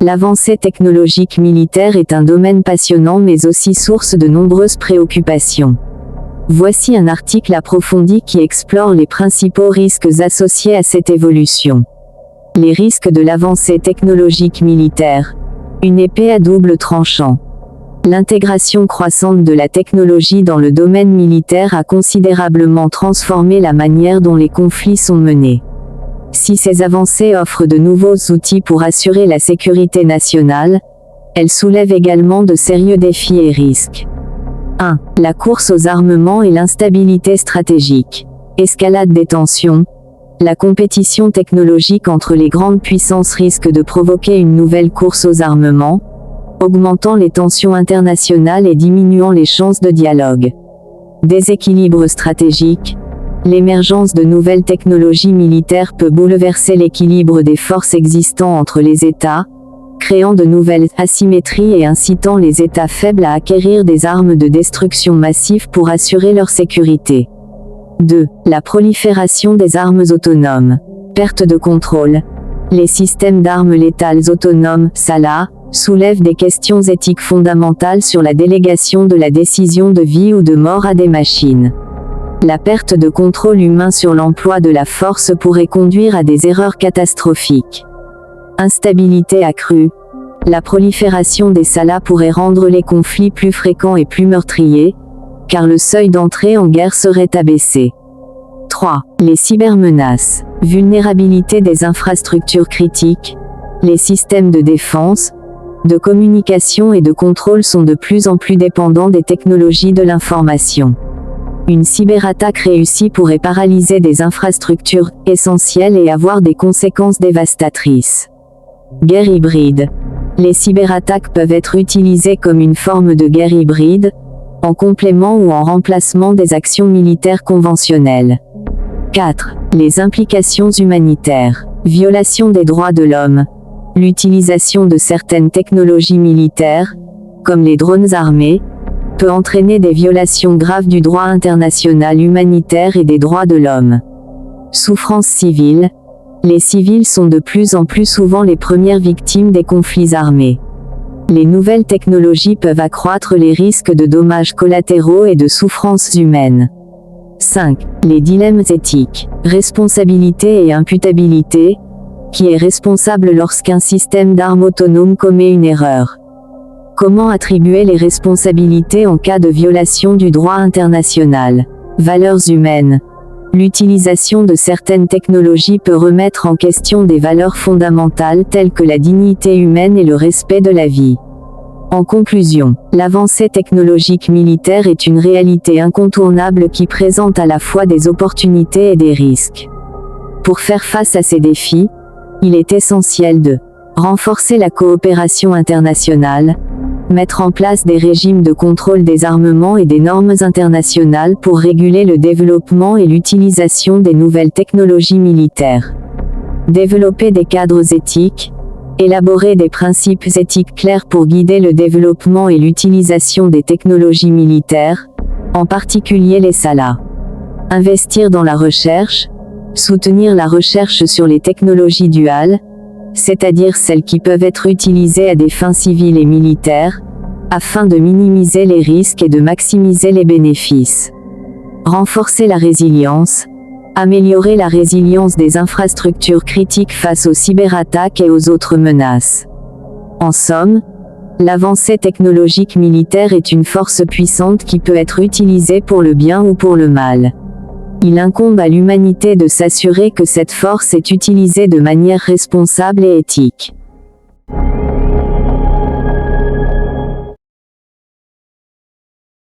L'avancée technologique militaire est un domaine passionnant mais aussi source de nombreuses préoccupations. Voici un article approfondi qui explore les principaux risques associés à cette évolution. Les risques de l'avancée technologique militaire. Une épée à double tranchant. L'intégration croissante de la technologie dans le domaine militaire a considérablement transformé la manière dont les conflits sont menés. Si ces avancées offrent de nouveaux outils pour assurer la sécurité nationale, elles soulèvent également de sérieux défis et risques. 1. La course aux armements et l'instabilité stratégique. Escalade des tensions. La compétition technologique entre les grandes puissances risque de provoquer une nouvelle course aux armements, augmentant les tensions internationales et diminuant les chances de dialogue. Déséquilibre stratégique. L'émergence de nouvelles technologies militaires peut bouleverser l'équilibre des forces existant entre les États, créant de nouvelles asymétries et incitant les États faibles à acquérir des armes de destruction massive pour assurer leur sécurité. 2. La prolifération des armes autonomes. Perte de contrôle. Les systèmes d'armes létales autonomes, SALA, soulèvent des questions éthiques fondamentales sur la délégation de la décision de vie ou de mort à des machines. La perte de contrôle humain sur l'emploi de la force pourrait conduire à des erreurs catastrophiques. Instabilité accrue. La prolifération des SALA pourrait rendre les conflits plus fréquents et plus meurtriers, car le seuil d'entrée en guerre serait abaissé. 3. Les cybermenaces. Vulnérabilité des infrastructures critiques. Les systèmes de défense, de communication et de contrôle sont de plus en plus dépendants des technologies de l'information. Une cyberattaque réussie pourrait paralyser des infrastructures essentielles et avoir des conséquences dévastatrices. Guerre hybride. Les cyberattaques peuvent être utilisées comme une forme de guerre hybride, en complément ou en remplacement des actions militaires conventionnelles. 4. Les implications humanitaires. Violation des droits de l'homme. L'utilisation de certaines technologies militaires, comme les drones armés, peut entraîner des violations graves du droit international humanitaire et des droits de l'homme. Souffrance civile. Les civils sont de plus en plus souvent les premières victimes des conflits armés. Les nouvelles technologies peuvent accroître les risques de dommages collatéraux et de souffrances humaines. 5. Les dilemmes éthiques. Responsabilité et imputabilité. Qui est responsable lorsqu'un système d'armes autonome commet une erreur? Comment attribuer les responsabilités en cas de violation du droit international? Valeurs humaines. L'utilisation de certaines technologies peut remettre en question des valeurs fondamentales telles que la dignité humaine et le respect de la vie. En conclusion, l'avancée technologique militaire est une réalité incontournable qui présente à la fois des opportunités et des risques. Pour faire face à ces défis, il est essentiel de renforcer la coopération internationale, mettre en place des régimes de contrôle des armements et des normes internationales pour réguler le développement et l'utilisation des nouvelles technologies militaires. Développer des cadres éthiques, élaborer des principes éthiques clairs pour guider le développement et l'utilisation des technologies militaires, en particulier les SALA. Investir dans la recherche, soutenir la recherche sur les technologies duales, c'est-à-dire celles qui peuvent être utilisées à des fins civiles et militaires, afin de minimiser les risques et de maximiser les bénéfices. Renforcer la résilience, améliorer la résilience des infrastructures critiques face aux cyberattaques et aux autres menaces. En somme, l'avancée technologique militaire est une force puissante qui peut être utilisée pour le bien ou pour le mal. Il incombe à l'humanité de s'assurer que cette force est utilisée de manière responsable et éthique.